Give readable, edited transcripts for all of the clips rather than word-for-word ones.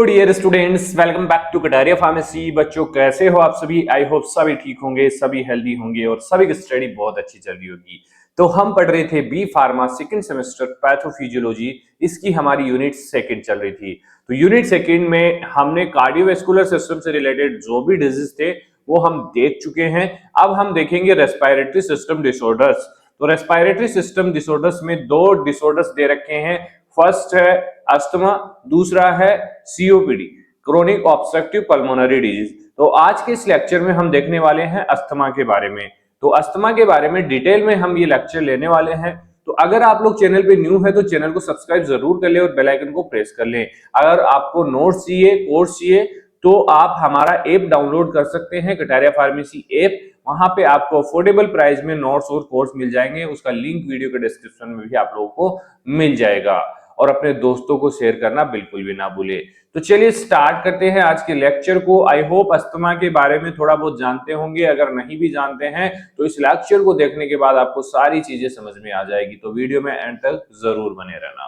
Dear students, welcome back to Kataria pharmacy. बच्चों कैसे हो आप सभी? आई होप सभी ठीक होंगे, सभी हेल्दी होंगे और सभी की स्टडी बहुत अच्छी चल रही होगी। तो हम पढ़ रहे थे B pharma second semester pathophysiology. इसकी हमारी यूनिट सेकंड चल रही थी। तो यूनिट सेकंड में हमने कार्डियोवैस्कुलर सिस्टम से रिलेटेड जो भी डिजीज थे वो हम देख चुके हैं। अब हम देखेंगे रेस्पिरेटरी सिस्टम डिसऑर्डर्स। तो रेस्पिरेटरी सिस्टम डिसऑर्डर्स में दो डिसऑर्डर्स दे रखे हैं। फर्स्ट है अस्थमा, दूसरा है COPD, chronic obstructive pulmonary disease. तो आज के इस लेक्चर में हम देखने वाले हैं अस्थमा के बारे में। तो अस्थमा के बारे में डिटेल में हम ये लेक्चर लेने वाले हैं। तो अगर आप लोग चैनल पे न्यू है तो चैनल को सब्सक्राइब जरूर कर ले और बेल आइकन को प्रेस कर लें। अगर आपको नोट्स चाहिए, कोर्स चाहिए, तो आप हमारा ऐप डाउनलोड कर सकते हैं, कटारिया फार्मेसी ऐप। वहां पे आपको अफोर्डेबल प्राइस में नोट्स और कोर्स मिल जाएंगे। उसका लिंक वीडियो के डिस्क्रिप्शन में भी आप लोगों को मिल जाएगा। और अपने दोस्तों को शेयर करना बिल्कुल भी ना भूले। तो चलिए स्टार्ट करते हैं आज के लेक्चर को। आई होप अस्थमा के बारे में थोड़ा बहुत जानते होंगे। अगर नहीं भी जानते हैं तो इस लेक्चर को देखने के बाद आपको सारी चीजें समझ में आ जाएगी। तो वीडियो में एंड तक जरूर बने रहना।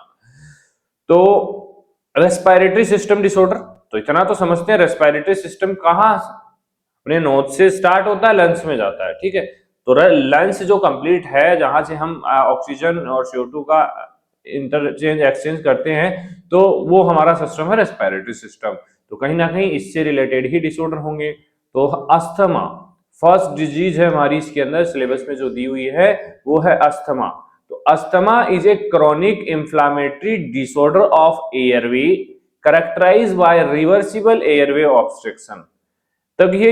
तो रेस्पिरेटरी सिस्टम डिसऑर्डर, तो इतना तो समझते हैं रेस्पिरेटरी सिस्टम कहाँ अपने नोज से स्टार्ट होता है, लंग्स में जाता है। ठीक है, तो लंग्स जो कंप्लीट है, जहां से हम ऑक्सीजन और CO2 का इंटरचेंज एक्सचेंज करते हैं, तो वो हमारा सिस्टम है रेस्पिरेटरी सिस्टम। तो कहीं ना कहीं इससे रिलेटेड ही डिसऑर्डर होंगे। तो अस्थमा फर्स्ट डिजीज है हमारी इसके अंदर सिलेबस में जो दी हुई है, वो है अस्थमा। तो asthma is a chronic inflammatory disorder of airway characterized by reversible airway obstruction. तब ये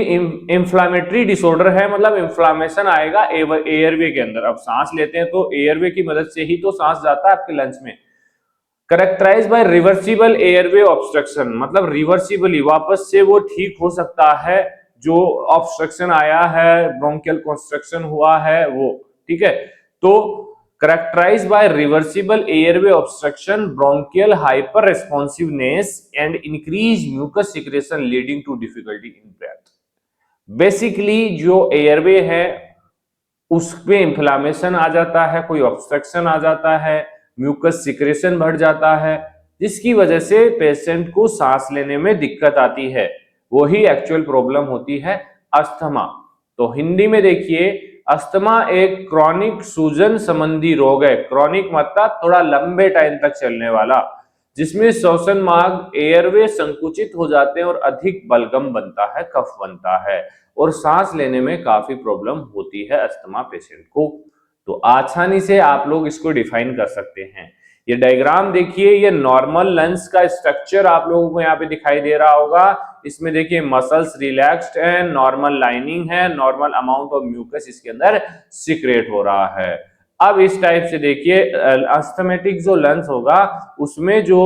इंफ्लामेटरी डिसऑर्डर है, मतलब इंफ्लामेशन आएगा एयरवे के अंदर। अब सांस लेते हैं तो एयरवे की मदद से ही तो सांस जाता है आपके लंग्स में। Characterize by reversible airway obstruction, मतलब रिवर्सिबली वापस से वो ठीक हो सकता है जो ऑब्स्ट्रक्शन आया है, ब्रोंकियल कंस्ट्रक्शन हुआ है वो। ठीक है, तो characterize by reversible airway obstruction, bronchial hyper responsiveness and increase mucus secretion leading to difficulty in breath. Basically जो एयरवे है उसमें इंफ्लामेशन आ जाता है, कोई ऑब्स्ट्रक्शन आ जाता है, म्यूकस सिक्रेशन बढ़ जाता है, जिसकी वजह से पेशेंट को सांस लेने में दिक्कत आती है। वही एक्चुअल प्रॉब्लम होती है अस्थमा। तो हिंदी में देखिए, अस्थमा एक क्रॉनिक सूजन संबंधी रोग है। क्रॉनिक मतलब थोड़ा लंबे टाइम तक चलने वाला, जिसमें श्वसन मार्ग एयरवे संकुचित हो जाते हैं और अधिक बलगम बनता है, कफ बनता है और सांस लेने में काफी प्रॉब्लम होती है अस्थमा पेशेंट को। तो आसानी से आप लोग इसको डिफाइन कर सकते हैं। ये डायग्राम देखिए, ये नॉर्मल लंग्स का स्ट्रक्चर आप लोगों को यहाँ पे दिखाई दे रहा होगा। इसमें देखिए मसल्स रिलैक्स्ड है, नॉर्मल लाइनिंग है, नॉर्मल अमाउंट ऑफ म्यूकस इसके अंदर सिक्रेट हो रहा है। अब इस टाइप से देखिए अस्थमेटिक जो लंग्स होगा उसमें जो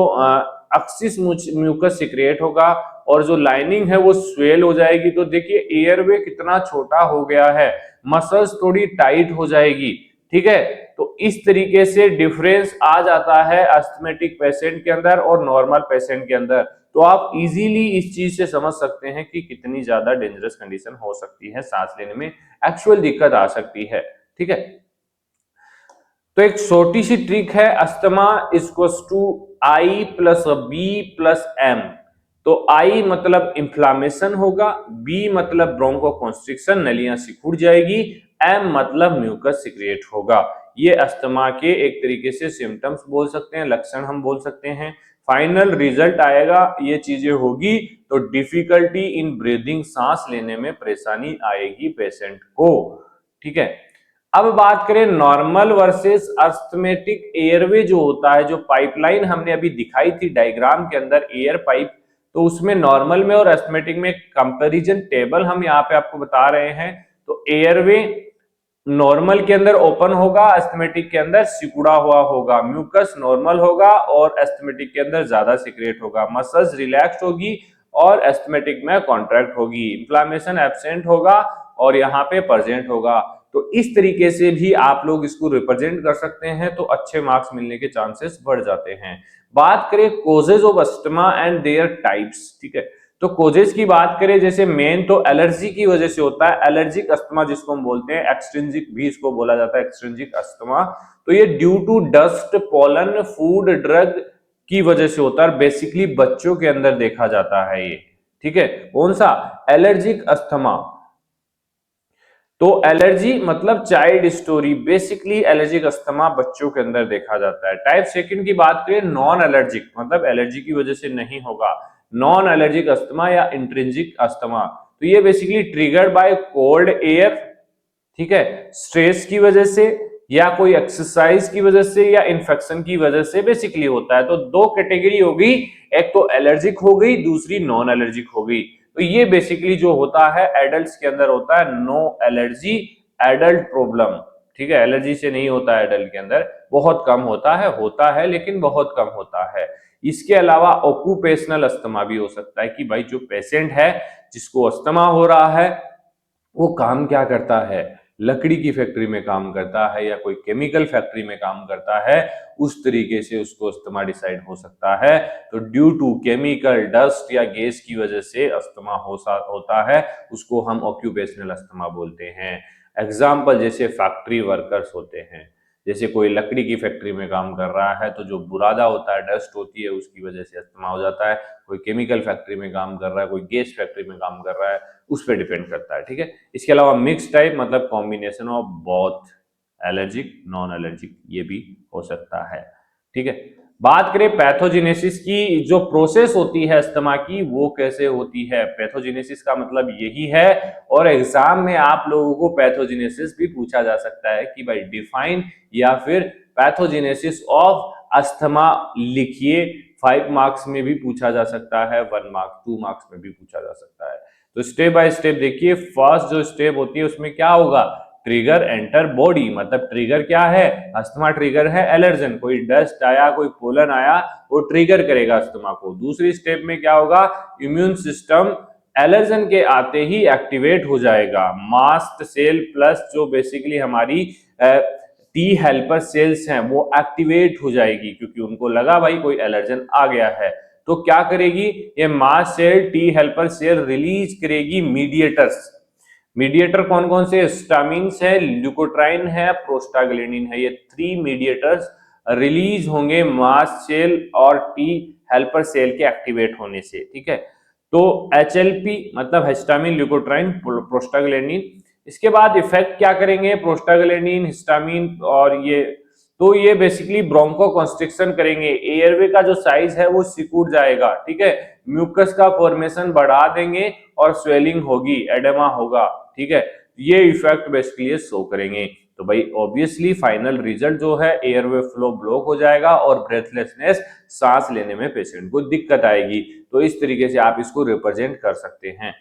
एक्सिस म्यूकस सिक्रेट होगा और जो लाइनिंग है वो स्वेल हो जाएगी। तो देखिए एयरवे कितना छोटा हो गया है, मसल्स थोड़ी टाइट हो जाएगी। ठीक है, तो इस तरीके से डिफरेंस आ जाता है अस्थमेटिक पेशेंट के अंदर और नॉर्मल पेशेंट के अंदर। तो आप इजीली इस चीज से समझ सकते हैं कि कितनी ज्यादा डेंजरस कंडीशन हो सकती है, सांस लेने में एक्चुअल दिक्कत आ सकती है। ठीक है, तो एक छोटी सी ट्रिक है, asthma equals to I plus B plus M। तो I मतलब इंफ्लामेशन होगा, B मतलब ब्रोंको कॉन्स्ट्रिक्शन, नलियां सिकुड़ जाएगी, M मतलब म्यूकस सिक्रिएट होगा। ये अस्थमा के एक तरीके से सिम्टम्स बोल सकते हैं, लक्षण हम बोल सकते हैं। फाइनल रिजल्ट आएगा, ये चीजें होगी तो डिफिकल्टी इन ब्रीदिंग, सांस लेने में परेशानी आएगी पेशेंट को। ठीक है, अब बात करें नॉर्मल वर्सेस अस्थमेटिक एयरवे जो होता है, जो पाइपलाइन हमने अभी दिखाई थी डायग्राम के अंदर एयर पाइप, तो उसमें नॉर्मल में और अस्थमेटिक में कंपैरिजन टेबल हम यहाँ पे आपको बता रहे हैं। तो एयरवे नॉर्मल के अंदर ओपन होगा, अस्थमेटिक के अंदर सिकुड़ा हुआ होगा, म्यूकस नॉर्मल होगा और अस्थमेटिक के अंदर ज्यादा सिक्रेट होगा, मसल्स रिलैक्स्ड होगी और अस्थमेटिक में कॉन्ट्रैक्ट होगी, इंफ्लेमेशन एब्सेंट होगा और यहाँ पे प्रेजेंट होगा। तो इस तरीके से भी आप लोग इसको रिप्रेजेंट कर सकते हैं, तो अच्छे मार्क्स मिलने के चांसेस बढ़ जाते हैं। बात करें causes of asthma and there types. ठीक है, तो कोजेज की बात करें, जैसे मेन तो एलर्जी की वजह से होता है, एलर्जिक अस्थमा जिसको हम बोलते हैं, एक्सट्रिंजिक भी इसको बोला जाता है, एक्सट्रिंजिक अस्थमा। तो ये due to dust, pollen, food, drug की वजह से होता है, बेसिकली बच्चों के अंदर देखा जाता है ये। ठीक है, कौन सा? Allergic asthma. तो एलर्जी मतलब child story, basically allergic asthma बच्चों के अंदर देखा जाता है। टाइप सेकंड की बात करें, नॉन एलर्जिक मतलब एलर्जी की वजह से नहीं होगा, नॉन एलर्जिक अस्थमा या इंट्रिंसिक अस्थमा। तो ये basically triggered by cold air, ठीक है, स्ट्रेस की वजह से या कोई एक्सरसाइज की वजह से या इन्फेक्शन की वजह से बेसिकली होता है। तो दो कैटेगरी हो गई, एक तो एलर्जिक हो गई, दूसरी नॉन एलर्जिक हो गई। तो ये बेसिकली जो होता है एडल्ट्स के अंदर होता है नो एलर्जी एडल्ट प्रॉब्लम। ठीक है, एलर्जी से नहीं होता है एडल्ट के अंदर, बहुत कम होता है लेकिन बहुत कम होता है। इसके अलावा ऑक्यूपेशनल अस्थमा भी हो सकता है कि भाई जो पेशेंट है जिसको अस्थमा हो रहा है वो काम क्या करता है, लकड़ी की फैक्ट्री में काम करता है या कोई केमिकल फैक्ट्री में काम करता है, उस तरीके से उसको अस्थमा डिसाइड हो सकता है। तो ड्यू टू केमिकल डस्ट या गैस की वजह से अस्थमा होता है, उसको हम ऑक्यूपेशनल अस्थमा बोलते हैं। एग्जाम्पल जैसे फैक्ट्री वर्कर्स होते हैं, जैसे कोई लकड़ी की फैक्ट्री में काम कर रहा है तो जो बुरादा होता है, डस्ट होती है, उसकी वजह से अस्थमा हो जाता है। कोई केमिकल फैक्ट्री में काम कर रहा है, कोई गैस फैक्ट्री में काम कर रहा है, उस पर डिपेंड करता है। ठीक है, इसके अलावा मिक्स टाइप मतलब combination of both, allergic non allergic, ये भी हो सकता है। ठीक है, बात करें पैथोजेनेसिस की, जो प्रोसेस होती है अस्थमा की वो कैसे होती है। पैथोजेनेसिस का मतलब यही है, और एग्जाम में आप लोगों को पैथोजेनेसिस भी पूछा जा सकता है कि भाई डिफाइन या फिर पैथोजेनेसिस ऑफ अस्थमा लिखिए। 5 मार्क्स में भी पूछा जा सकता है, 1 मार्क्स 2 मार्क्स में भी पूछा जा सकता है। तो स्टेप बाय स्टेप देखिए, फर्स्ट जो स्टेप होती है उसमें क्या होगा, ट्रिगर एंटर बॉडी, मतलब ट्रिगर क्या है, अस्थमा ट्रिगर है एलर्जन, कोई डस्ट आया, कोई पोलन आया, वो ट्रिगर करेगा अस्थमा को। दूसरी स्टेप में क्या होगा, इम्यून सिस्टम एलर्जन के आते ही एक्टिवेट हो जाएगा। मास्ट सेल प्लस जो बेसिकली हमारी टी हेल्पर सेल्स हैं वो एक्टिवेट हो जाएगी, क्योंकि उनको लगा भाई कोई एलर्जन आ गया है। तो क्या करेगी ये mast cell, T helper cell release करेगी मीडिएटर्स। मीडिएटर कौन कौन से, हिस्टामिन्स है, ल्यूकोट्राइन है, प्रोस्टाग्लैंडिन है, ये 3 मीडिएटर्स रिलीज होंगे मास्ट सेल और टी हेल्पर सेल के एक्टिवेट होने से। ठीक है, तो एचएलपी मतलब हिस्टामिन, ल्यूकोट्राइन, प्रोस्टाग्लैंडिन। इसके बाद इफेक्ट क्या करेंगे, प्रोस्टाग्लैंडिन, हिस्टामिन और ये, तो ये बेसिकली ब्रोंको कंस्ट्रिक्शन करेंगे, एयरवे का जो साइज है वो सिकुड़ जाएगा। ठीक है, म्यूकस का फॉर्मेशन बढ़ा देंगे और स्वेलिंग होगी, एडेमा होगा। ठीक है, ये इफेक्ट बेसिकली शो करेंगे। तो भाई ऑब्वियसली फाइनल रिजल्ट जो है, एयरवे फ्लो ब्लॉक हो जाएगा और ब्रेथलेसनेस, सांस लेने में पेशेंट को दिक्कत आएगी। तो इस तरीके से आप इसको रिप्रेजेंट कर सकते हैं।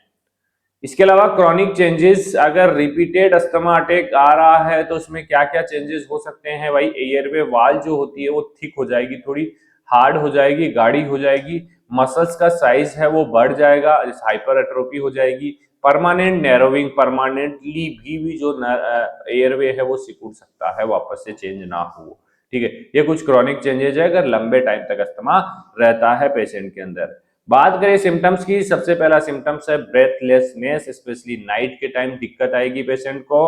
इसके अलावा क्रॉनिक चेंजेस, अगर रिपीटेड अस्थमा अटैक आ रहा है तो उसमें क्या क्या चेंजेस हो सकते हैं भाई, एयरवे वाल जो होती है वो थिक हो जाएगी, थोड़ी हार्ड हो जाएगी, गाढ़ी हो जाएगी, मसल्स का साइज है वो बढ़ जाएगा, हाइपर एट्रोफी हो जाएगी, परमानेंट नैरोविंग, परमानेंटली भी जो एयरवे है वो सिकुड़ सकता है, वापस से चेंज ना हो। ठीक है, ये कुछ क्रॉनिक चेंजेस है अगर लंबे टाइम तक अस्थमा रहता है पेशेंट के अंदर। बात करें सिम्टम्स की, सबसे पहला सिम्टम्स है ब्रेथलेसनेस, स्पेशली नाइट के टाइम दिक्कत आएगी पेशेंट को,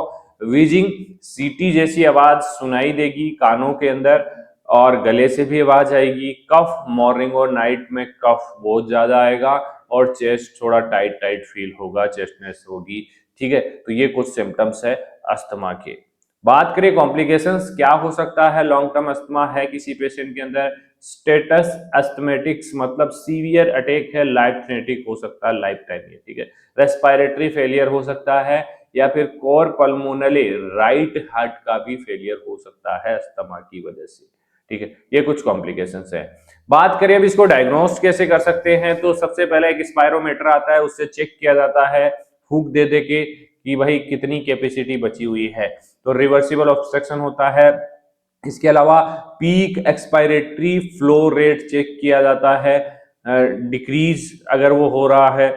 वीजिंग, सीटी जैसी आवाज सुनाई देगी कानों के अंदर और गले से भी आवाज आएगी, कफ, मॉर्निंग और नाइट में कफ बहुत ज्यादा आएगा और चेस्ट थोड़ा टाइट टाइट फील होगा, चेस्टनेस होगी। ठीक है, तो ये कुछ सिम्टम्स है अस्थमा के। बात करें कॉम्प्लिकेशंस, क्या हो सकता है, लॉन्ग टर्म अस्थमा है किसी पेशेंट के अंदर, स्टेटस अस्थमेटिक्स मतलब सीवियर अटैक है, लाइफ थ्रेटनिंग हो सकता है, लाइफ टाइम है। ठीक है, रेस्पिरेटरी फेलियर हो सकता है या फिर कोर पल्मोनले, राइट हार्ट का भी फेलियर हो सकता है अस्थमा की वजह से। ठीक है, ये कुछ कॉम्प्लिकेशंस है। बात करें अब इसको डायग्नोस्ट कैसे कर सकते हैं, तो सबसे पहले एक स्पायरोमीटर आता है, उससे चेक किया जाता है फूक दे दे के कि भाई कितनी कैपेसिटी बची हुई है। तो रिवर्सिबल ऑब्स्ट्रक्शन होता है। इसके अलावा peak expiratory flow rate check किया जाता है, डिक्रीज अगर वो हो रहा है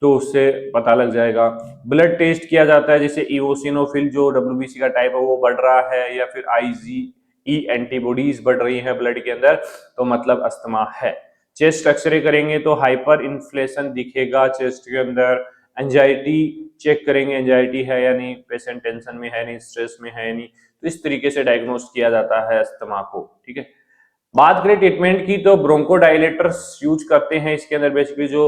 तो उससे पता लग जाएगा। ब्लड टेस्ट किया जाता है, जैसे इओसिनोफिल जो डब्ल्यूबीसी का टाइप है वो बढ़ रहा है या फिर आईजीई एंटीबॉडीज बढ़ रही है ब्लड के अंदर, तो मतलब अस्थमा है। चेस्ट एक्सरे करेंगे तो हाइपर इन्फ्लेशन दिखेगा चेस्ट के अंदर। एंजाइटी चेक करेंगे, एंजाइटी है या नहीं, पेशेंट टेंशन में है नहीं, स्ट्रेस में है नहीं, तो इस तरीके से डायग्नोस किया जाता है अस्थमा को। ठीक है, बात करें ट्रीटमेंट की तो ब्रोंकोडायलेटर्स यूज करते हैं। इसके अंदर बेसिकली जो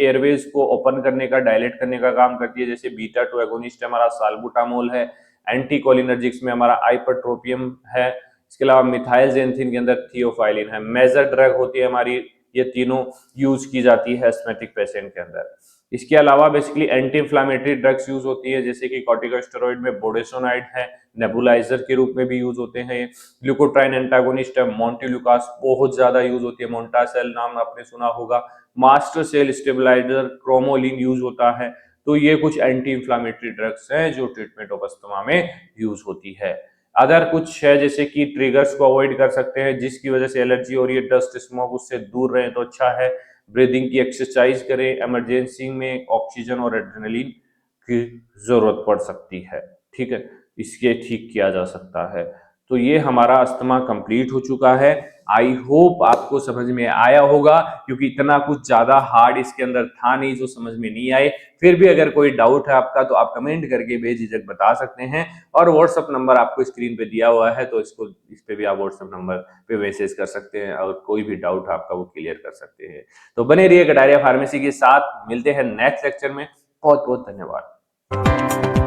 एयरवेज को ओपन करने का, डायलेट करने का काम करती है। जैसे बीटा 2 एगोनिस्ट हमारा साल्बुटामोल है, एंटीकोलिनर्जिक्स में हमारा आइपरट्रोपियम है, इसके अलावा मिथाइलजेंथिन के अंदर थियोफाइलिन है। मेजर ड्रग होती है हमारी, ये तीनों यूज की जाती है एस्थमेटिक पेशेंट के अंदर। इसके अलावा basically anti inflammatory drugs use होती है, जैसे कि कॉर्टिकोस्टेरॉइड में बोडेसोनाइड है, नेबुलाइजर के रूप में भी यूज होते हैं। ग्लूकोट्राइन एंटागोनिस्ट है, मोन्टेल्यूकास बहुत ज्यादा यूज होती है, मोन्टासेल नाम आपने सुना होगा। Master cell stabilizer cromolyn use होता है। तो ये कुछ एंटी इंफ्लामेटरी ड्रग्स हैं जो ट्रीटमेंट ऑफ अस्थमा में यूज होती है। अदर कुछ है जैसे कि ट्रिगर्स को अवॉइड कर सकते हैं, जिसकी वजह से एलर्जी हो रही है, डस्ट स्मोक, उससे दूर रहें तो अच्छा है। ब्रीदिंग की एक्सरसाइज करें, इमरजेंसी में ऑक्सीजन और एड्रेनलिन की जरूरत पड़ सकती है, ठीक है, इसके ठीक किया जा सकता है। तो ये हमारा अस्थमा कंप्लीट हो चुका है। आई होप आपको समझ में आया होगा, क्योंकि इतना कुछ ज्यादा हार्ड इसके अंदर था नहीं जो समझ में नहीं आए। फिर भी अगर कोई डाउट है आपका तो आप कमेंट करके बेझिझक बता सकते हैं, और व्हाट्सएप नंबर आपको स्क्रीन पे दिया हुआ है, तो इस पे भी आप व्हाट्सएप नंबर पे मैसेज कर सकते हैं और कोई भी डाउट आपका वो क्लियर कर सकते हैं। तो बने रहिए कटारिया फार्मेसी के साथ, मिलते हैं नेक्स्ट लेक्चर में। बहुत बहुत धन्यवाद।